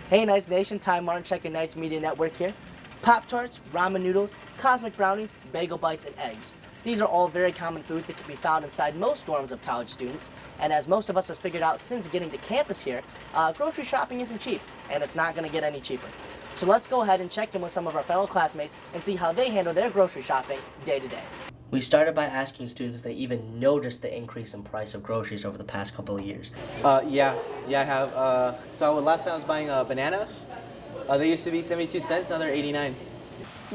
Hey Nice Nation, Ty Martin checking Knights Media Network here. Pop-Tarts, ramen noodles, cosmic brownies, bagel bites, and eggs. These are all very common foods that can be found inside most dorms of college students. And as most of us have figured out since getting to campus here, grocery shopping isn't cheap, and it's not going to get any cheaper. So let's go ahead and check in with some of our fellow classmates and see how they handle their grocery shopping day to day. We started by asking students if they even noticed the increase in price of groceries over the past couple of years. Yeah, I have. So last time I was buying bananas. They used to be 72 cents, now they're 89.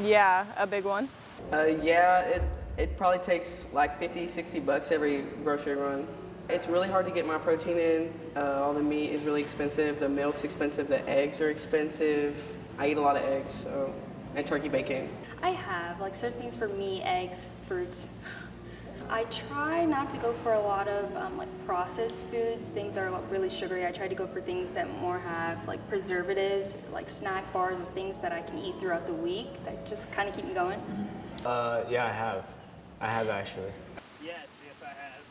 Yeah, a big one. Yeah, it probably takes like 50, 60 bucks every grocery run. It's really hard to get my protein in. All the meat is really expensive, the milk's expensive, the eggs are expensive. I eat a lot of eggs, so, and turkey bacon. I have, like certain things for me, eggs, fruits. I try not to go for a lot of like processed foods, things that are really sugary. I try to go for things that more have like preservatives, like snack bars or things that I can eat throughout the week that just kind of keep me going. Yeah, I have. I have actually. Yes, I have.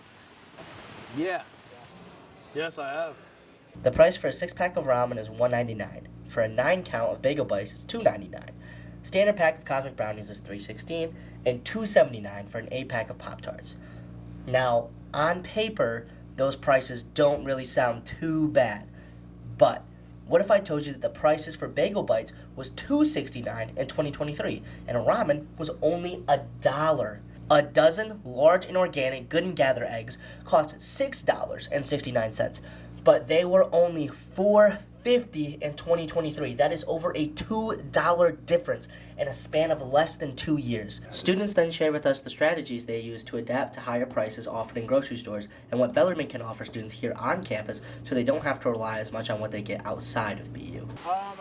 Yeah. Yes, I have. The price for a 6-pack of ramen is $1.99. For a 9-count of bagel bites, it's $2.99. Standard pack of cosmic brownies is $3.16, and $2.79 for an 8-pack of Pop-Tarts. Now, on paper, those prices don't really sound too bad. But what if I told you that the prices for bagel bites was $2.69 in 2023, and ramen was only $1? A dozen large and organic Good and Gather eggs cost $6.69, but they were only $4.50 in 2023. That is over a $2 difference in a span of less than 2 years. Students then share with us the strategies they use to adapt to higher prices offered in grocery stores and what Bellarmine can offer students here on campus so they don't have to rely as much on what they get outside of BU.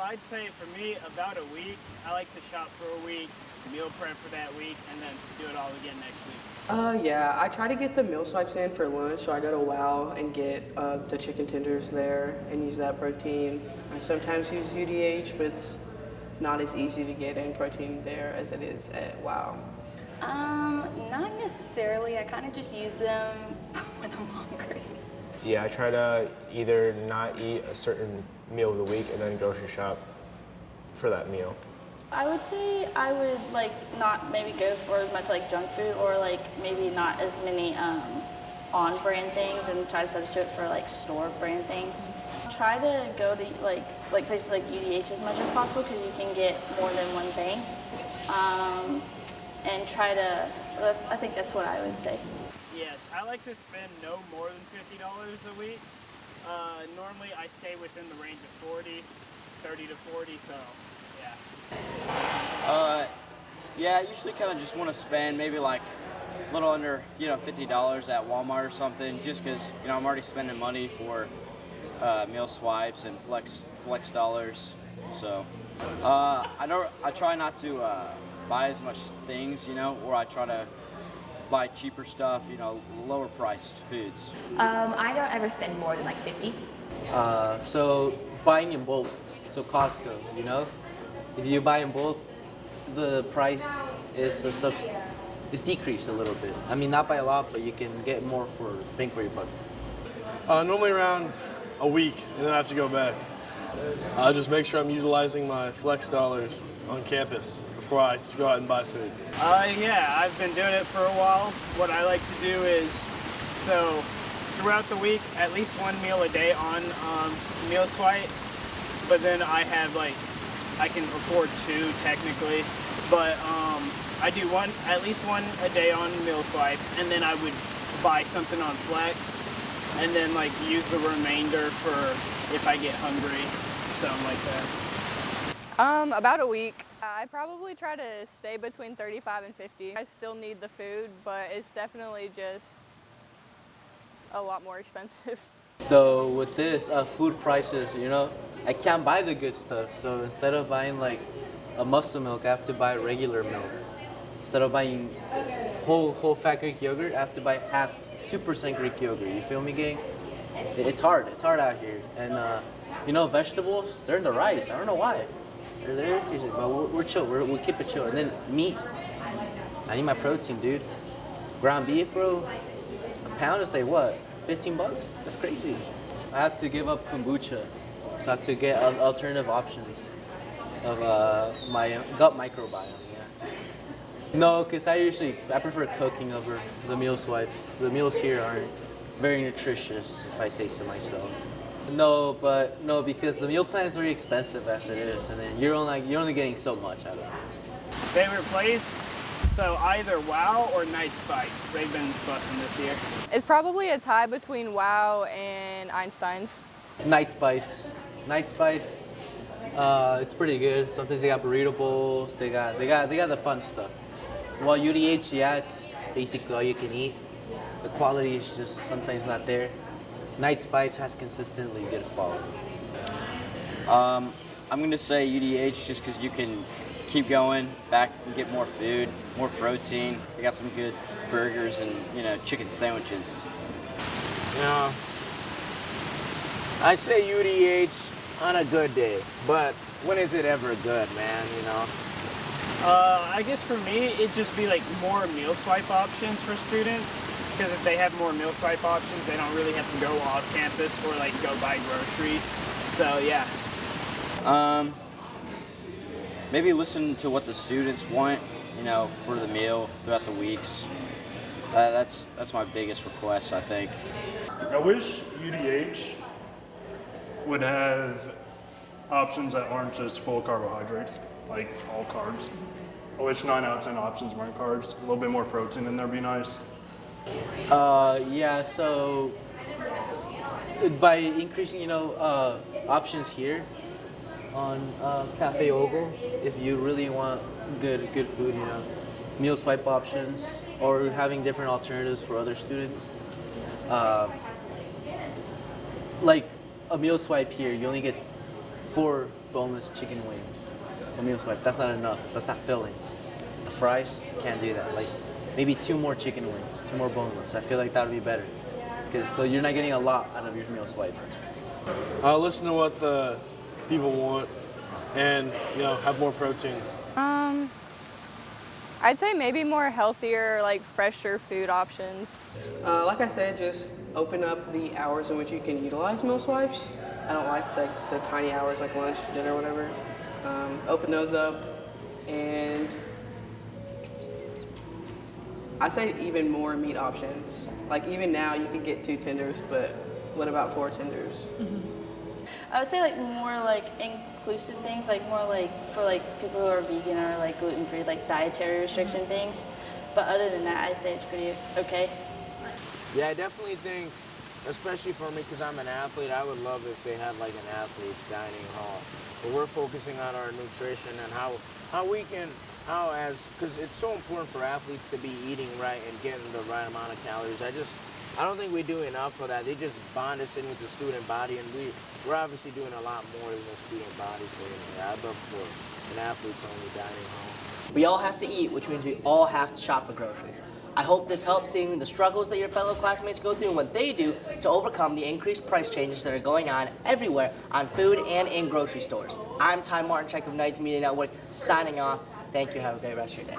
I'd say for me, about a week. I like to shop for a week, meal prep for that week, and then do it all again next week. Yeah, I try to get the meal swipes in for lunch, so I go to WOW and get the chicken tenders there and use that protein. I sometimes use UDH, but it's not as easy to get in protein there as it is at WOW. Not necessarily. I kind of just use them when I'm hungry. Yeah, I try to either not eat a certain meal of the week and then grocery shop for that meal. I would say I would like not maybe go for as much like junk food or like maybe not as many on-brand things and try to substitute for like store brand things. Try to go to like places like UDH as much as possible because you can get more than one thing. And try to, I think that's what I would say. Yes, I like to spend no more than $50 a week. Normally I stay within the range of 30 to 40, so yeah. Yeah, I usually kind of just want to spend maybe like a little under, $50 at Walmart or something, just because, I'm already spending money for meal swipes and flex dollars. So I try not to buy as much things, or I try to buy cheaper stuff, lower priced foods. I don't ever spend more than like 50. So buying in bulk, so Costco, if you buy in bulk, the price is decreased a little bit. I mean, not by a lot, but you can get more for bang for your buck. Normally around a week, and then I have to go back. I just make sure I'm utilizing my flex dollars on campus before I go out and buy food. Yeah, I've been doing it for a while. What I like to do is, so throughout the week, at least one meal a day on meal swipe, but then I have I can afford 2 technically, but I do at least one a day on meal swipe, and then I would buy something on flex, and then use the remainder for if I get hungry, something like that. About a week. I probably try to stay between 35 and 50. I still need the food, but it's definitely just a lot more expensive. So with this, food prices, I can't buy the good stuff. So instead of buying a muscle milk, I have to buy regular milk. Instead of buying whole fat Greek yogurt, I have to buy 2% Greek yogurt. You feel me, gang? It's hard out here. And vegetables, they're in the rice. I don't know why. They're increasing, but we're chill. We'll keep it chill. And then meat. I need my protein, dude. Ground beef, bro. A pound is what? 15 bucks? That's crazy. I have to give up kombucha So I have to get alternative options of my gut microbiome. Yeah. No, because I prefer cooking over the meal swipes. The meals here aren't very nutritious, if I say so myself. No, because the meal plan is very expensive as it is, and then you're only getting so much out of it. Favorite place? So either WOW or Night Spikes. They've been busting this year. It's probably a tie between WOW and Einstein's. Night Bites. Night Bites. It's pretty good. Sometimes they got burrito bowls. They got the fun stuff. While UDH, yeah, it's basically all you can eat. The quality is just sometimes not there. Night Bites has consistently good quality. I'm gonna say UDH just because you can keep going back and get more food, more protein. They got some good burgers and chicken sandwiches. I say UDH on a good day, but when is it ever good, man? I guess for me, it'd just be like more meal swipe options for students. Because if they have more meal swipe options, they don't really have to go off campus or like go buy groceries. So yeah. Maybe listen to what the students want, for the meal throughout the weeks. That's my biggest request, I think. I wish UDH would have options that aren't just full carbohydrates, like all carbs. I wish 9 out of 10 options weren't carbs. A little bit more protein in there would be nice. Yeah, so by increasing, options here on Cafe Ogle, if you really want good food, meal swipe options or having different alternatives for other students. Like a meal swipe here, you only get 4 boneless chicken wings. A meal swipe, that's not enough. That's not filling. The fries, can't do that. Like maybe 2 more chicken wings, 2 more boneless. I feel like that would be better because you're not getting a lot out of your meal swipe. Listen to what the people want and have more protein. I'd say maybe more healthier, like fresher food options. Like I said, just open up the hours in which you can utilize meal swipes. I don't like the tiny hours like lunch, dinner, whatever. Open those up, and I say even more meat options. Like even now you can get 2 tenders, but what about 4 tenders? I would say like more like inclusive things, like more like for like people who are vegan or like gluten-free, like dietary restriction things. But other than that, I'd say it's pretty okay. Yeah, I definitely think, especially for me, because I'm an athlete, I would love if they had like an athlete's dining hall. But we're focusing on our nutrition and because it's so important for athletes to be eating right and getting the right amount of calories. I don't think we do enough for that. They just bond us in with the student body, and we're obviously doing a lot more than the student body. So I'd love for an athlete's only dining hall. We all have to eat, which means we all have to shop for groceries. I hope this helps seeing the struggles that your fellow classmates go through and what they do to overcome the increased price changes that are going on everywhere on food and in grocery stores. I'm Ty Martinchek of Knights Media Network, signing off. Thank you. Have a great rest of your day.